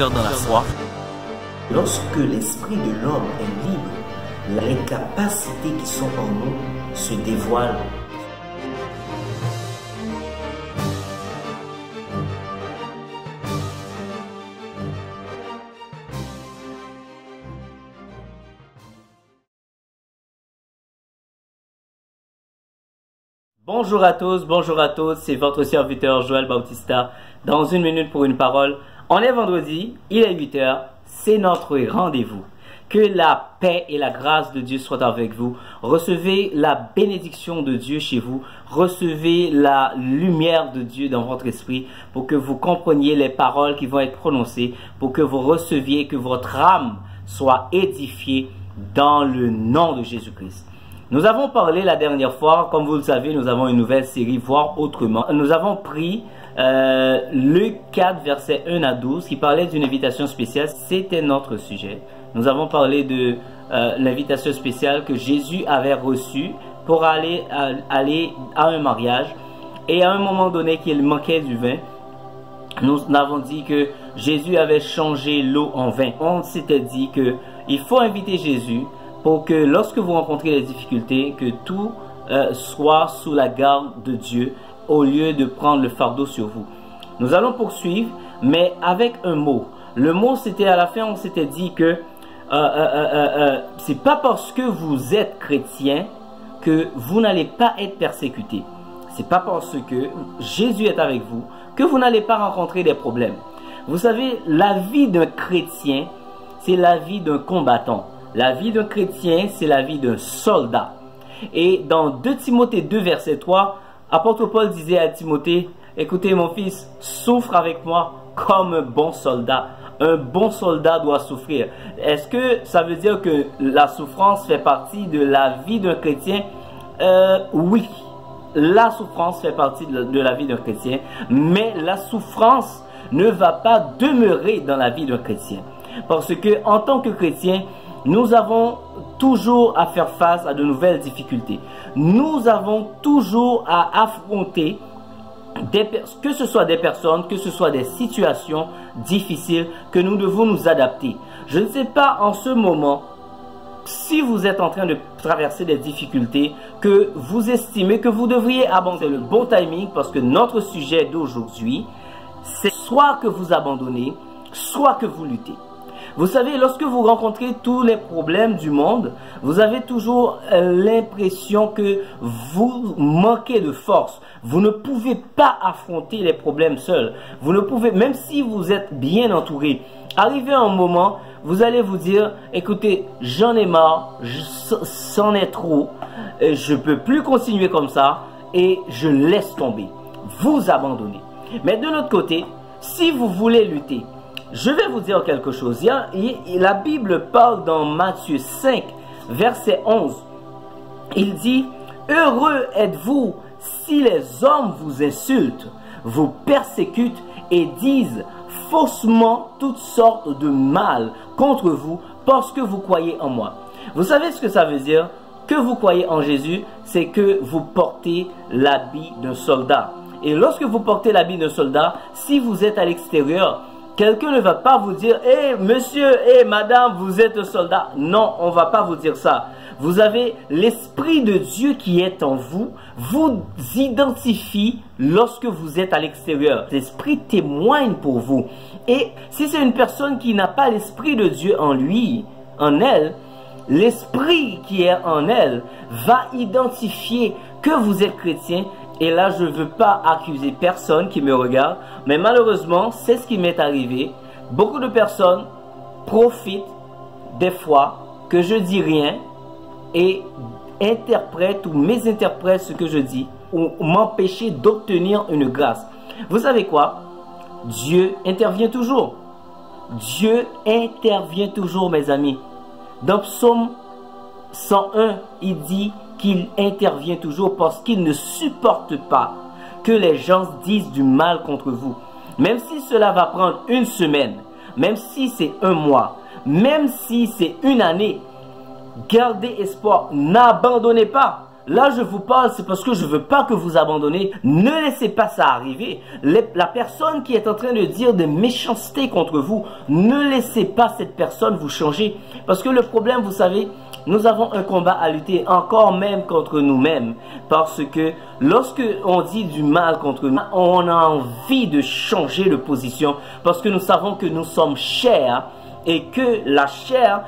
frères dans la foi. Lorsque l'esprit de l'homme est libre, les capacités qui sont en nous se dévoilent. Bonjour à tous, c'est votre serviteur Joël Bautista dans une minute pour une parole. On est vendredi, il est 8 h, c'est notre rendez-vous. Que la paix et la grâce de Dieu soient avec vous. Recevez la bénédiction de Dieu chez vous. Recevez la lumière de Dieu dans votre esprit pour que vous compreniez les paroles qui vont être prononcées, pour que vous receviez, que votre âme soit édifiée dans le nom de Jésus-Christ. Nous avons parlé la dernière fois, comme vous le savez, nous avons une nouvelle série, Voir autrement. Nous avons pris Luc 4, versets 1 à 12, qui parlait d'une invitation spéciale. C'était notre sujet. Nous avons parlé de l'invitation spéciale que Jésus avait reçue pour aller à un mariage. Et à un moment donné qu'il manquait du vin, nous avons dit que Jésus avait changé l'eau en vin. On s'était dit qu'il faut inviter Jésus pour que lorsque vous rencontrez des difficultés, que tout soit sous la garde de Dieu au lieu de prendre le fardeau sur vous. Nous allons poursuivre, mais avec un mot. Le mot, c'était à la fin, on s'était dit que c'est pas parce que vous êtes chrétien que vous n'allez pas être persécuté. C'est pas parce que Jésus est avec vous que vous n'allez pas rencontrer des problèmes. Vous savez, la vie d'un chrétien, c'est la vie d'un combattant. La vie d'un chrétien, c'est la vie d'un soldat. Et dans 2 Timothée 2, verset 3, apôtre Paul disait à Timothée, écoutez mon fils, souffre avec moi comme un bon soldat. Un bon soldat doit souffrir. Est-ce que ça veut dire que la souffrance fait partie de la vie d'un chrétien? Oui, la souffrance fait partie de la vie d'un chrétien, mais la souffrance ne va pas demeurer dans la vie d'un chrétien. Parce que en tant que chrétien, nous avons toujours à faire face à de nouvelles difficultés. Nous avons toujours à affronter, que ce soit des personnes, que ce soit des situations difficiles, que nous devons nous adapter. Je ne sais pas en ce moment, si vous êtes en train de traverser des difficultés, que vous estimez que vous devriez abandonner le bon timing, parce que notre sujet d'aujourd'hui, c'est soit que vous abandonnez, soit que vous luttez. Vous savez, lorsque vous rencontrez tous les problèmes du monde, vous avez toujours l'impression que vous manquez de force. Vous ne pouvez pas affronter les problèmes seuls. Vous ne pouvez, même si vous êtes bien entouré, arrivé à un moment, vous allez vous dire, écoutez, j'en ai marre, c'en est trop, je ne peux plus continuer comme ça et je laisse tomber. Vous abandonnez. Mais de l'autre côté, si vous voulez lutter, je vais vous dire quelque chose. La Bible parle dans Matthieu 5, verset 11. Il dit, « Heureux êtes-vous si les hommes vous insultent, vous persécutent et disent faussement toutes sortes de mal contre vous parce que vous croyez en moi. » Vous savez ce que ça veut dire? Que vous croyez en Jésus, c'est que vous portez l'habit d'un soldat. Et lorsque vous portez l'habit d'un soldat, si vous êtes à l'extérieur, quelqu'un ne va pas vous dire, « Hey, monsieur, hey, madame, vous êtes un soldat. » Non, on ne va pas vous dire ça. Vous avez l'Esprit de Dieu qui est en vous, vous identifie lorsque vous êtes à l'extérieur. L'Esprit témoigne pour vous. Et si c'est une personne qui n'a pas l'Esprit de Dieu en lui, en elle, l'Esprit qui est en elle va identifier que vous êtes chrétien. Et là, je ne veux pas accuser personne qui me regarde, mais malheureusement, c'est ce qui m'est arrivé. Beaucoup de personnes profitent des fois que je dis rien et interprètent ou mésinterprètent ce que je dis ou m'empêcher d'obtenir une grâce. Vous savez quoi? Dieu intervient toujours. Dieu intervient toujours, mes amis. Dans Psaume 101, il dit qu'il intervient toujours parce qu'il ne supporte pas que les gens disent du mal contre vous. Même si cela va prendre une semaine, même si c'est un mois, même si c'est une année, gardez espoir, n'abandonnez pas. là je vous parle, c'est parce que je ne veux pas que vous abandonnez. Ne laissez pas ça arriver. La personne qui est en train de dire des méchancetés contre vous, ne laissez pas cette personne vous changer. Parce que le problème, vous savez, nous avons un combat à lutter encore même contre nous-mêmes. Parce que lorsque on dit du mal contre nous, on a envie de changer de position. Parce que nous savons que nous sommes chairs et que la chair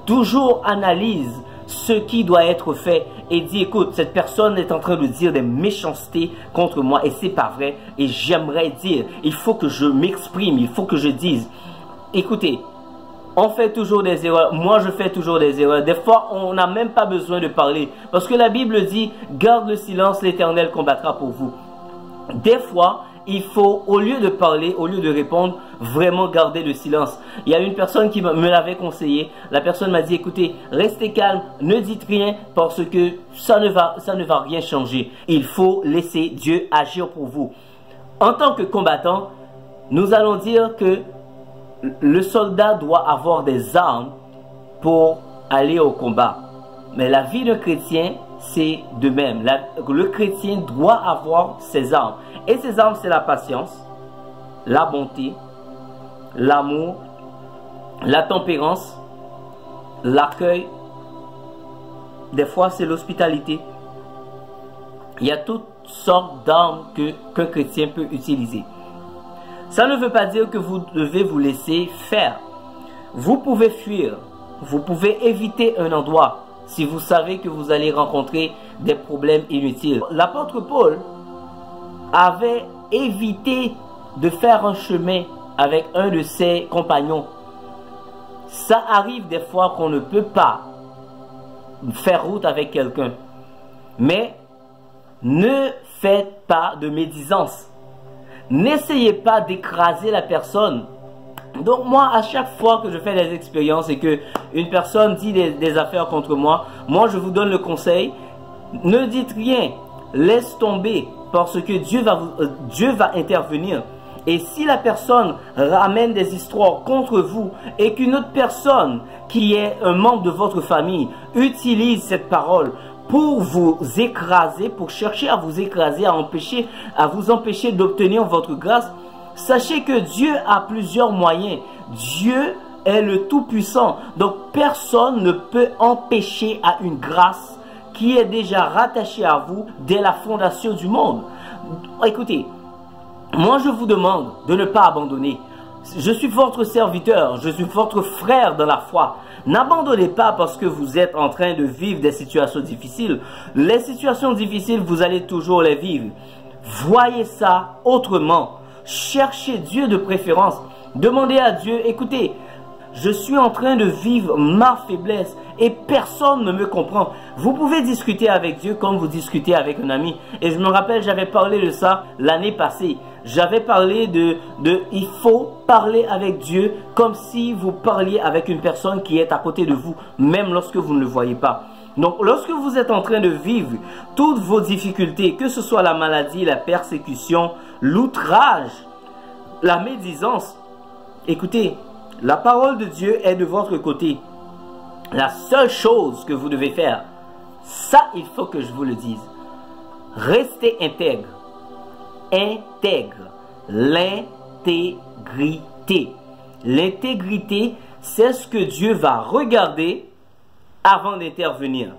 toujours analyse ce qui doit être fait et dit écoute, cette personne est en train de dire des méchancetés contre moi et c'est pas vrai et j'aimerais dire, il faut que je m'exprime, il faut que je dise. Écoutez, on fait toujours des erreurs, moi je fais toujours des erreurs, des fois on n'a même pas besoin de parler parce que la Bible dit garde le silence, l'Éternel combattra pour vous. Des fois il faut, au lieu de parler, au lieu de répondre, vraiment garder le silence. Il y a une personne qui me l'avait conseillé. La personne m'a dit, écoutez, restez calme, ne dites rien parce que ça ne va rien changer. Il faut laisser Dieu agir pour vous. En tant que combattant, nous allons dire que le soldat doit avoir des armes pour aller au combat. Mais la vie d'un chrétien, c'est de même. Le chrétien doit avoir ses armes. Et ces armes, c'est la patience, la bonté, l'amour, la tempérance, l'accueil. Des fois, c'est l'hospitalité. Il y a toutes sortes d'armes qu'un chrétien peut utiliser. Ça ne veut pas dire que vous devez vous laisser faire. Vous pouvez fuir. Vous pouvez éviter un endroit si vous savez que vous allez rencontrer des problèmes inutiles. L'apôtre Paul avait évité de faire un chemin avec un de ses compagnons. Ça arrive des fois qu'on ne peut pas faire route avec quelqu'un. Mais ne faites pas de médisance. N'essayez pas d'écraser la personne. Donc moi, à chaque fois que je fais des expériences et que une personne dit des affaires contre moi, moi je vous donne le conseil, ne dites rien, laisse tomber. Parce que Dieu va intervenir. Et si la personne ramène des histoires contre vous et qu'une autre personne qui est un membre de votre famille utilise cette parole pour vous écraser, pour chercher à vous écraser, à vous empêcher d'obtenir votre grâce, sachez que Dieu a plusieurs moyens. Dieu est le Tout-Puissant. Donc personne ne peut empêcher à une grâce qui est déjà rattaché à vous dès la fondation du monde. Écoutez, moi je vous demande de ne pas abandonner. Je suis votre serviteur, je suis votre frère dans la foi. N'abandonnez pas parce que vous êtes en train de vivre des situations difficiles. Les situations difficiles, vous allez toujours les vivre. Voyez ça autrement. Cherchez Dieu de préférence. Demandez à Dieu, écoutez, je suis en train de vivre ma faiblesse et personne ne me comprend. Vous pouvez discuter avec Dieu comme vous discutez avec un ami. Et je me rappelle, j'avais parlé de ça l'année passée. J'avais parlé il faut parler avec Dieu comme si vous parliez avec une personne qui est à côté de vous, même lorsque vous ne le voyez pas. Donc, lorsque vous êtes en train de vivre toutes vos difficultés, que ce soit la maladie, la persécution, l'outrage, la médisance, écoutez, la parole de Dieu est de votre côté. La seule chose que vous devez faire, ça il faut que je vous le dise, restez intègre. Intègre. L'intégrité. L'intégrité, c'est ce que Dieu va regarder avant d'intervenir.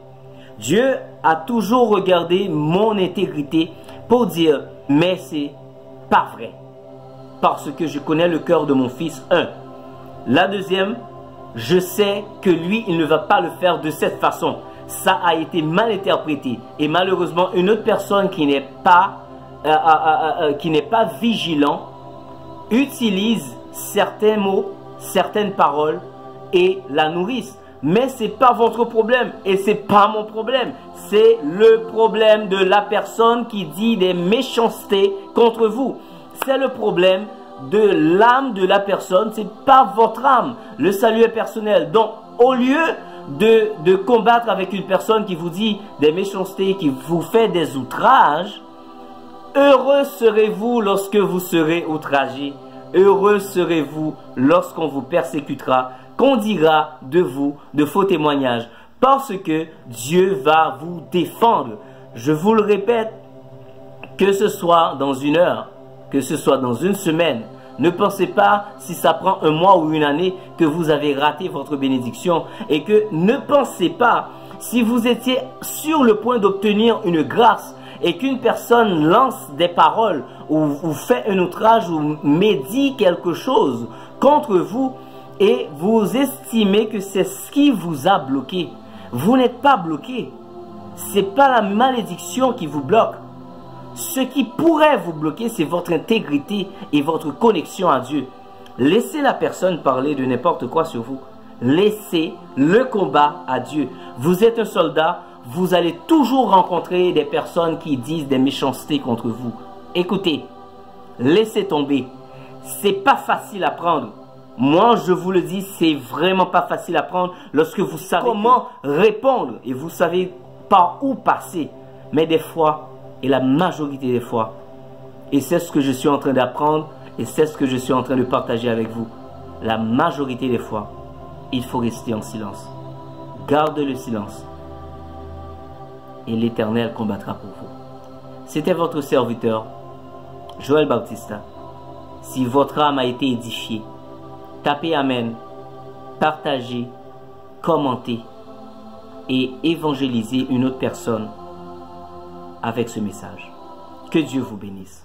Dieu a toujours regardé mon intégrité pour dire, mais c'est pas vrai. Parce que je connais le cœur de mon fils, La deuxième, je sais que lui, il ne va pas le faire de cette façon. Ça a été mal interprété. Et malheureusement, une autre personne qui n'est pas vigilant utilise certains mots, certaines paroles et la nourrissent. Mais ce n'est pas votre problème et ce n'est pas mon problème. C'est le problème de la personne qui dit des méchancetés contre vous. C'est le problème de l'âme de la personne, c'est pas votre âme. Le salut est personnel. Donc, au lieu de combattre avec une personne qui vous dit des méchancetés, qui vous fait des outrages, heureux serez-vous lorsque vous serez outragé. Heureux serez-vous lorsqu'on vous persécutera, qu'on dira de vous de faux témoignages. parce que Dieu va vous défendre. Je vous le répète, que ce soit dans une heure, que ce soit dans une semaine, ne pensez pas si ça prend un mois ou une année que vous avez raté votre bénédiction, et que ne pensez pas si vous étiez sur le point d'obtenir une grâce et qu'une personne lance des paroles ou fait un outrage ou médit quelque chose contre vous et vous estimez que c'est ce qui vous a bloqué. Vous n'êtes pas bloqué. Ce n'est pas la malédiction qui vous bloque. Ce qui pourrait vous bloquer, c'est votre intégrité et votre connexion à Dieu. Laissez la personne parler de n'importe quoi sur vous. Laissez le combat à Dieu. Vous êtes un soldat, vous allez toujours rencontrer des personnes qui disent des méchancetés contre vous. Écoutez, laissez tomber. C'est pas facile à prendre. Moi, je vous le dis, c'est vraiment pas facile à prendre lorsque vous savez comment répondre et vous savez par où passer. Mais des fois, et la majorité des fois, et c'est ce que je suis en train d'apprendre et c'est ce que je suis en train de partager avec vous, la majorité des fois, il faut rester en silence. Gardez le silence et l'Éternel combattra pour vous. C'était votre serviteur, Joël Bautista. Si votre âme a été édifiée, tapez Amen, partagez, commentez et évangélisez une autre personne avec ce message. Que Dieu vous bénisse.